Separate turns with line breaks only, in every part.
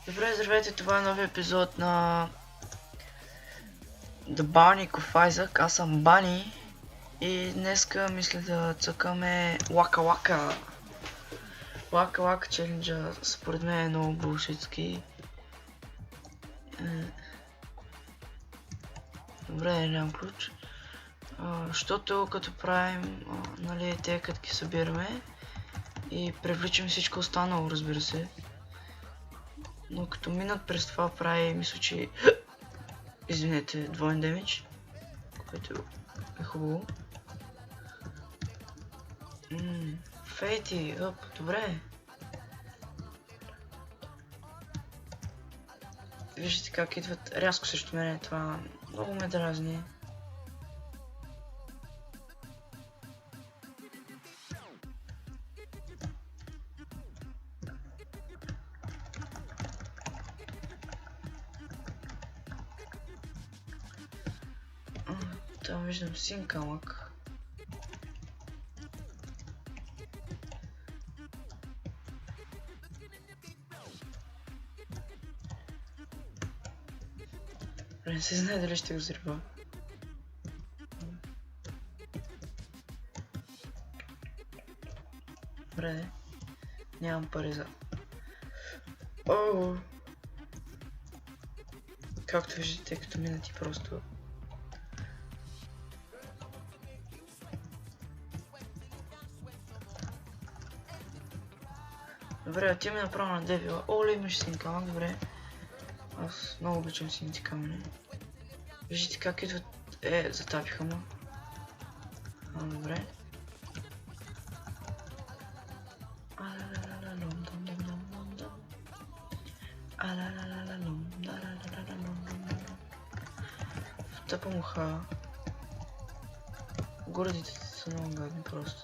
Добре, здравейте, това е нови епизод на The Barney of Isaac. Аз съм Бани и днеска мисля да цъкаме Waka Waka. Waka Waka челенджа според мен е много булшитски. Добре, нямам ключ. Защото като правим, нали, те като ги събираме и привличаме всичко останало, разбира се. Но като минат през това прави, мисля, че извинете, двоен демидж, което е хубаво. Фейти, добре. Виждате как идват рязко срещу мене, това много ме дразни. Там виждам син камък. Не се знае дали ще го взрива. Добре, нямам пари за... Както виждате, като минати просто... Добре, отиваме направо на Девила. Оле, имаш син камък, добре. Аз много обичам сините камъни. Виждате как идват... затапиха му. Добре. Тъпа муха. Гордите са много гадни просто.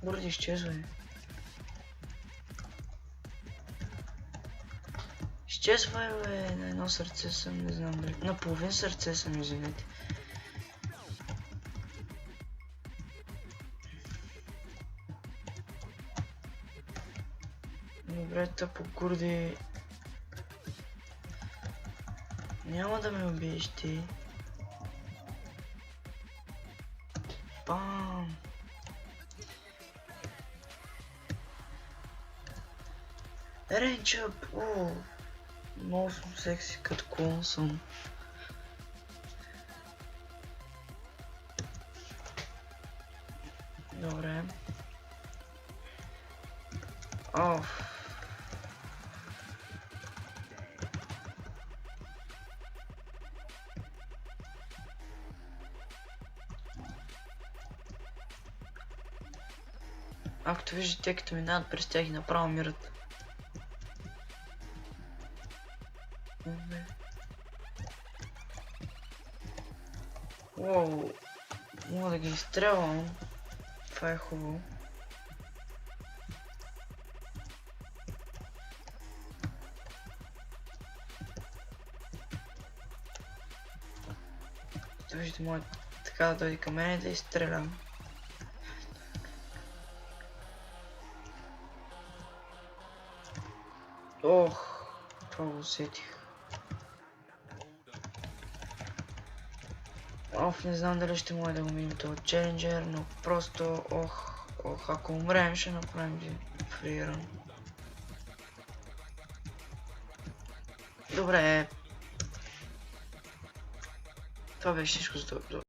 Горди изчезвай. Изчезвай, бе, на едно сърце съм, не знам дали. На половин сърце съм, извинете. Добре, тъпо Горди. Няма да ме убиеш ти. Бам! Рейнчъп! Много съм секси, като клон съм. Добре. Както виждате, като минават през тях и направо мират. Мога да ги изстрелвам. Това е хубаво. Виждате, може така да дойде към мен и да изстрелям. Това го усетих. Не знам дали ще може да го минем този челенджер, но просто, ако умрем, ще направим фриран. Добре. Това беше всичко за